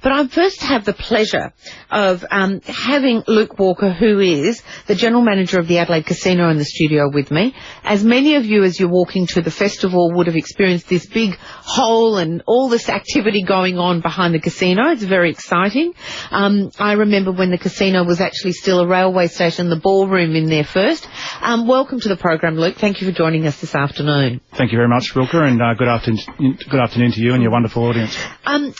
But I first have the pleasure of having Luke Walker, who is the General Manager of the Adelaide Casino, in the studio with me. As many of you, as you're walking to the festival, would have experienced this big hole and all this activity going on behind the casino. It's very exciting. I remember when the casino was actually still a railway station, the ballroom in there first. Welcome to the program, Luke. Thank you for joining us this afternoon. Thank you very much, Rilke, and good afternoon to you and your wonderful audience.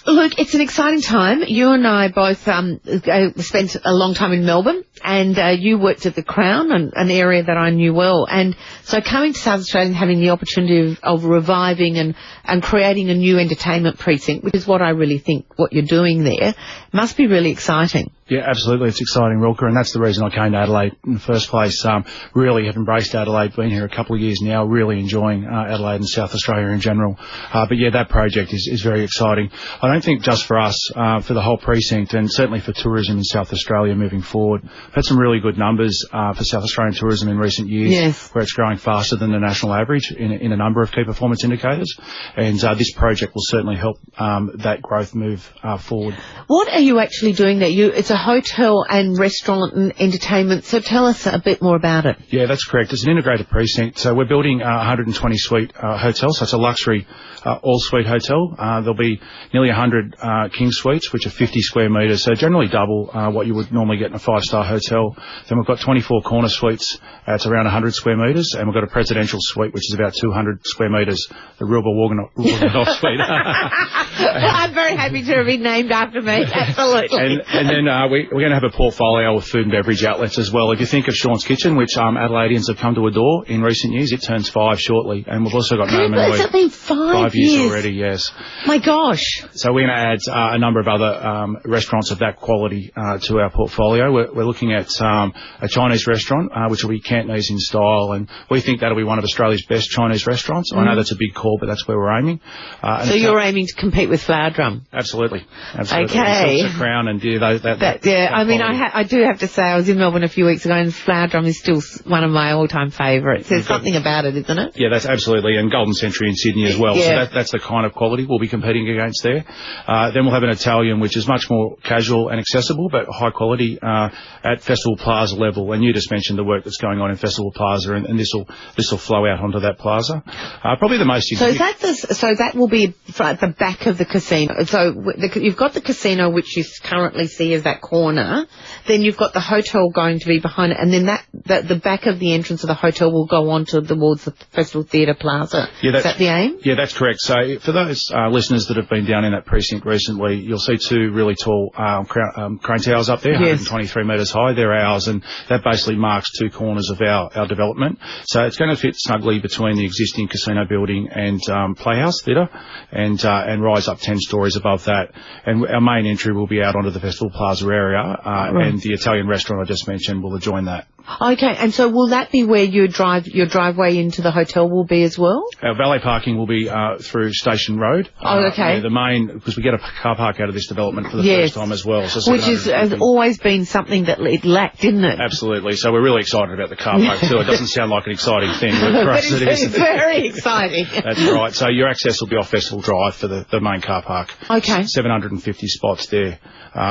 Luke, it's an exciting time. You and I both spent a long time in Melbourne, and you worked at the Crown, an area that I knew well. And so coming to South Australia and having the opportunity of reviving and creating a new entertainment precinct, which is what I really think what you're doing there, must be really exciting. Yeah, absolutely. It's exciting, Rilke, and that's the reason I came to Adelaide in the first place. Really have embraced Adelaide, been here a couple of years now, really enjoying Adelaide and South Australia in general. But yeah, that project is very exciting. I don't think just for us, for the whole precinct, and certainly for tourism in South Australia moving forward. We've had some really good numbers for South Australian tourism in recent years, yes, where it's growing faster than the national average in a number of key performance indicators. And this project will certainly help that growth move forward. What are you actually doing there? It's a hotel and restaurant and entertainment, so tell us a bit more about it. Yeah, that's correct. It's an integrated precinct. So we're building a 120-suite hotel, so it's a luxury all-suite hotel. There'll be nearly 100 king suites, which are 50 square metres, so generally double what you would normally get in a five-star hotel. Then we've got 24 corner suites. It's around 100 square metres, and we've got a presidential suite, which is about 200 square metres, the Rilke Warganoff suite. I'm very happy to be named after me, absolutely. And then we're going to have a portfolio of food and beverage outlets as well. If you think of Sean's Kitchen, which Adelaideans have come to adore in recent years, it turns 5 shortly, and we've also got Has it been 5 years already, yes. My gosh. So we're going to add a number of other restaurants of that quality to our portfolio. We're looking at a Chinese restaurant, which will be Cantonese in style, and we think that'll be one of Australia's best Chinese restaurants. I know that's a big call, but that's where we're aiming. So you're aiming to compete with Flower Drum? Absolutely. Okay. The Crown and I do have to say, I was in Melbourne a few weeks ago, and Flower Drum is still one of my all-time favourites. There's something about it, isn't it? Yeah, that's absolutely, and Golden Century in Sydney as well. Yeah. So that's the kind of quality we'll be competing against there. Then we'll have an Italian, which is much more casual and accessible, but high quality at Festival Plaza level. And you just mentioned the work that's going on in Festival Plaza, and this will flow out onto that plaza. Probably the most significant. So that will be at the back of the casino. So you've got the casino, which you currently see as that corner. Then you've got the hotel going to be behind it, and then the back of the entrance of the hotel will go on towards the Festival Theatre Plaza. Yeah, is that the aim? Yeah, that's correct. So for those listeners that have been down in that precinct recently, you'll see 2 really tall crane towers up there, yes, 123 metres high. They're ours, and that basically marks 2 corners of our development. So it's going to fit snugly between the existing casino building and Playhouse Theatre, and rise up 10 stories above that. And our main entry will be out onto the Festival Plaza area, right, and the Italian restaurant I just mentioned will adjoin that. Okay, and so will that be where your driveway into the hotel will be as well? Our valet parking will be through Station Road. Oh, okay. Yeah, the main, because we get a car park out of this development for the first time as well. So which has always been something that it lacked, didn't it? Absolutely. So we're really excited about the car park too. It doesn't sound like an exciting thing, but for us it is. It's very exciting. That's right. So your access will be off Festival Drive for the main car park. Okay. 750 spots there.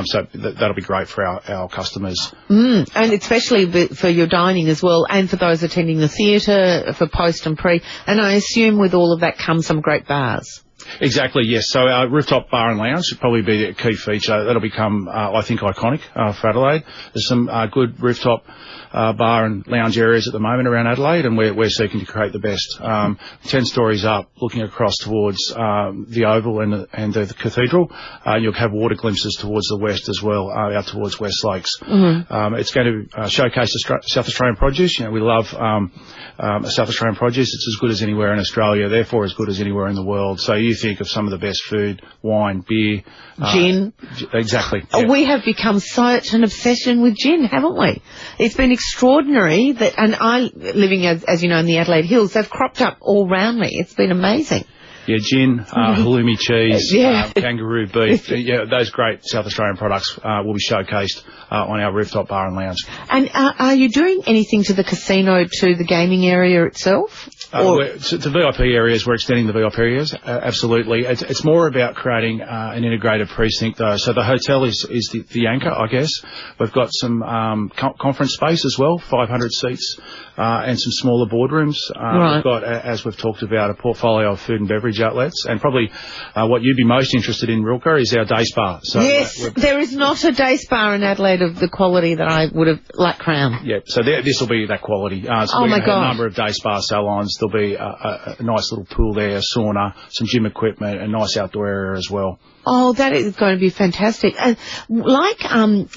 So that'll be great for our customers. And especially for your dining as well, and for those attending the theatre, for post and pre. And I assume with all of that comes some great bars. Exactly, yes. So our rooftop bar and lounge should probably be a key feature. That'll become, I think, iconic for Adelaide. There's some good rooftop bar and lounge areas at the moment around Adelaide, and we're seeking to create the best. 10 stories up, looking across towards the Oval and the Cathedral. You'll have water glimpses towards the west as well, out towards West Lakes. Mm-hmm. It's going to showcase South Australian produce. You know, we love South Australian produce. It's as good as anywhere in Australia, therefore as good as anywhere in the world. So you think of some of the best food, wine, beer. Gin. Exactly. Yeah. We have become such an obsession with gin, haven't we? It's been extraordinary that, and living as you know in the Adelaide Hills, they've cropped up all round me. It's been amazing. Yeah, gin, halloumi cheese, Yeah. kangaroo beef. Yeah, those great South Australian products will be showcased on our rooftop bar and lounge. And are you doing anything to the casino, to the gaming area itself? To VIP areas, we're extending the VIP areas, absolutely. It's more about creating an integrated precinct, though. So the hotel is the anchor, I guess. We've got some conference space as well, 500 seats, and some smaller boardrooms. Right. We've got, as we've talked about, a portfolio of food and beverage outlets, and probably what you'd be most interested in, Rilke, is our day spa. So yes, there is not a day spa in Adelaide of the quality that I would have, like Crown. Yeah, so this will be that quality. So Oh, we're my going to have God. a number of day spa salons. There'll be a nice little pool there, sauna, some gym equipment, a nice outdoor area as well. Oh, that is going to be fantastic. And like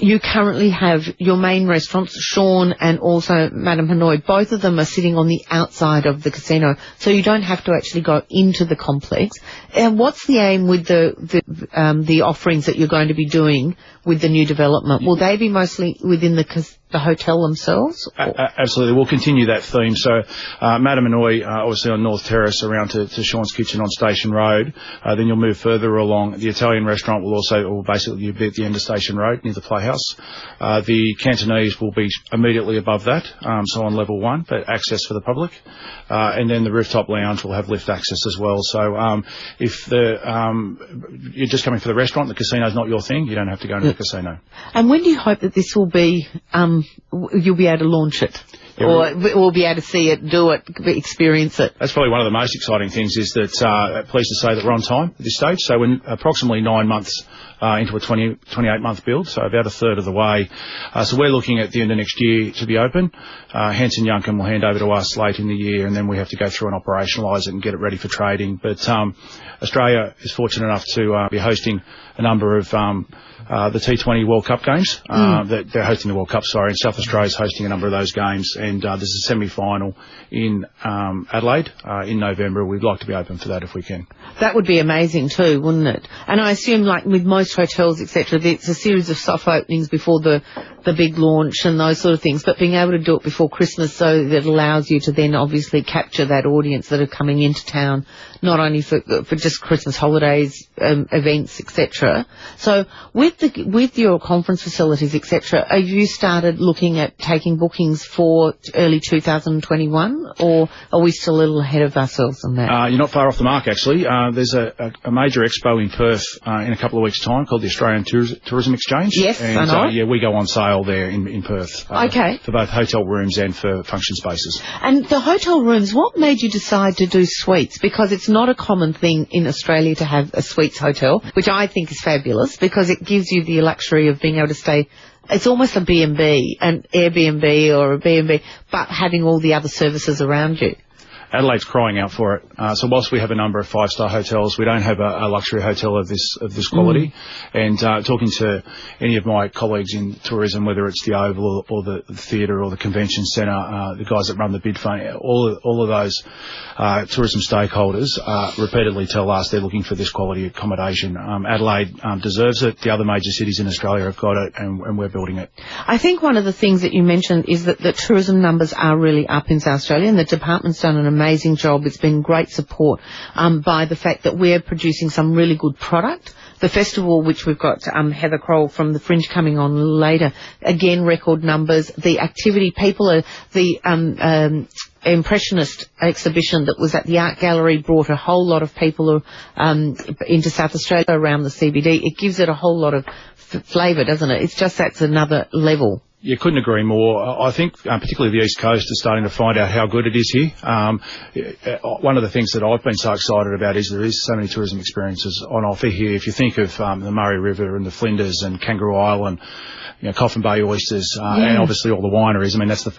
you currently have your main restaurants, Sean and also Madame Hanoi, both of them are sitting on the outside of the casino, so you don't have to actually go into the complex. And what's the aim with the offerings that you're going to be doing with the new development? Will they be mostly within the hotel themselves? Absolutely. We'll continue that theme. So, Madame Hanoi, obviously on North Terrace around to Sean's Kitchen on Station Road. Then you'll move further along. The Italian restaurant will basically be at the end of Station Road near the Playhouse. The Cantonese will be immediately above that, so on level 1, but access for the public. And then the rooftop lounge will have lift access as well. So, if you're just coming for the restaurant, the casino's not your thing, you don't have to go into the casino. And when do you hope that this will be, you'll be able to launch it? Yeah, or we'll be able to see it, do it, experience it? That's probably one of the most exciting things, is that, pleased to say that we're on time at this stage. So we're approximately 9 months into a 28-month build, so about a third of the way. So we're looking at the end of next year to be open. Hanson Yuncken will hand over to us late in the year, and then we have to go through and operationalise it and get it ready for trading. But Australia is fortunate enough to be hosting a number of the T20 World Cup games. That they're hosting the World Cup, and South Australia's hosting a number of those games. And there's a semi-final in Adelaide in November. We'd like to be open for that if we can. That would be amazing too, wouldn't it? And I assume, like with most hotels, etc., it's a series of soft openings before the big launch and those sort of things, but being able to do it before Christmas, so that it allows you to then obviously capture that audience that are coming into town, not only for just Christmas holidays, events, etc. So with your conference facilities, etc., have you started looking at taking bookings for early 2021, or are we still a little ahead of ourselves on that? You're not far off the mark, actually. There's a major expo in Perth in a couple of weeks' time called the Australian Tourism Exchange. Yes, and, I know. yeah, we go on sale there in Perth. Okay. For both hotel rooms and for function spaces. And the hotel rooms, what made you decide to do suites? Because it's not a common thing in Australia to have a suites hotel, which I think is fabulous, because it gives you the luxury of being able to stay. It's almost a B&B, an Airbnb or a B&B, but having all the other services around you. Adelaide's crying out for it. So whilst we have a number of five-star hotels, we don't have a luxury hotel of this quality. And talking to any of my colleagues in tourism, whether it's the Oval or the theatre or the convention centre, the guys that run the bid fund, all of those tourism stakeholders repeatedly tell us they're looking for this quality accommodation. Adelaide deserves it. The other major cities in Australia have got it, and we're building it. I think one of the things that you mentioned is that the tourism numbers are really up in South Australia, and the department's done an amazing job. It's been great support by the fact that we're producing some really good product. The festival, which we've got Heather Kroll from The Fringe coming on later, again, record numbers. The activity, people are, the Impressionist exhibition that was at the Art Gallery brought a whole lot of people into South Australia around the CBD. It gives it a whole lot of flavour, doesn't it? It's just that's another level. You couldn't agree more. I think particularly the East Coast is starting to find out how good it is here. One of the things that I've been so excited about is there is so many tourism experiences on offer here. If you think of the Murray River and the Flinders and Kangaroo Island, Coffin Bay oysters, and obviously all the wineries. I mean, that's the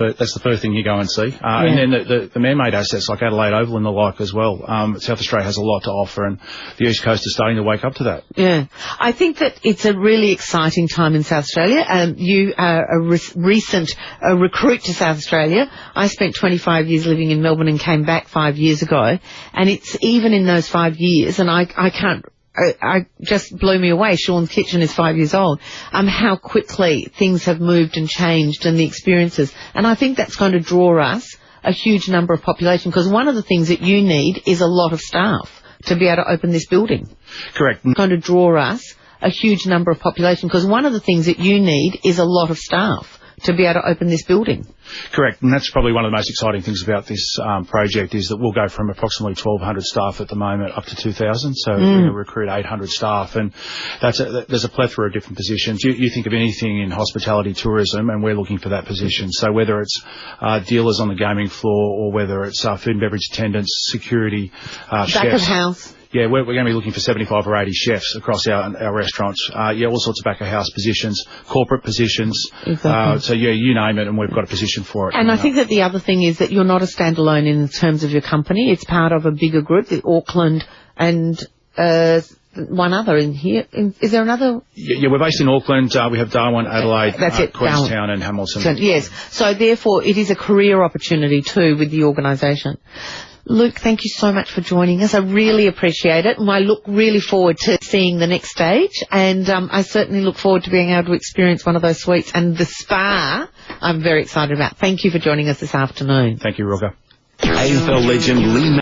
first thing you go and see. And then the man-made assets like Adelaide Oval and the like as well. South Australia has a lot to offer, and the East Coast is starting to wake up to that. Yeah. I think that it's a really exciting time in South Australia. You are a recent recruit to South Australia. I spent 25 years living in Melbourne and came back 5 years ago. And it's even in those 5 years, and I just blew me away. Sean's Kitchen is 5 years old. How quickly things have moved and changed, and the experiences. And I think that's going to draw us a huge number of population, because one of the things that you need is a lot of staff to be able to open this building. Correct. Going to draw us a huge number of population, because one of the things that you need is a lot of staff to be able to open this building. Correct, and that's probably one of the most exciting things about this project is that we'll go from approximately 1,200 staff at the moment up to 2,000, so we're going to recruit 800 staff, and there's a plethora of different positions. You think of anything in hospitality, tourism, and we're looking for that position. So whether it's dealers on the gaming floor or whether it's food and beverage attendants, security, Back chefs. of house. Yeah, we're going to be looking for 75 or 80 chefs across our restaurants. All sorts of back of house positions, corporate positions. Exactly. So you name it, and we've got a position for it. And I think that the other thing is that you're not a standalone in terms of your company. It's part of a bigger group, the Auckland and one other in here. Is there another? Yeah, we're based in Auckland. We have Darwin, Adelaide, Queenstown Darwin. and Hamilton. So, yes. So therefore, it is a career opportunity too with the organisation. Luke, thank you so much for joining us. I really appreciate it, and I look really forward to seeing the next stage, and I certainly look forward to being able to experience one of those suites, and the spa I'm very excited about. Thank you for joining us this afternoon. Thank you, Roger. AFL legend Lee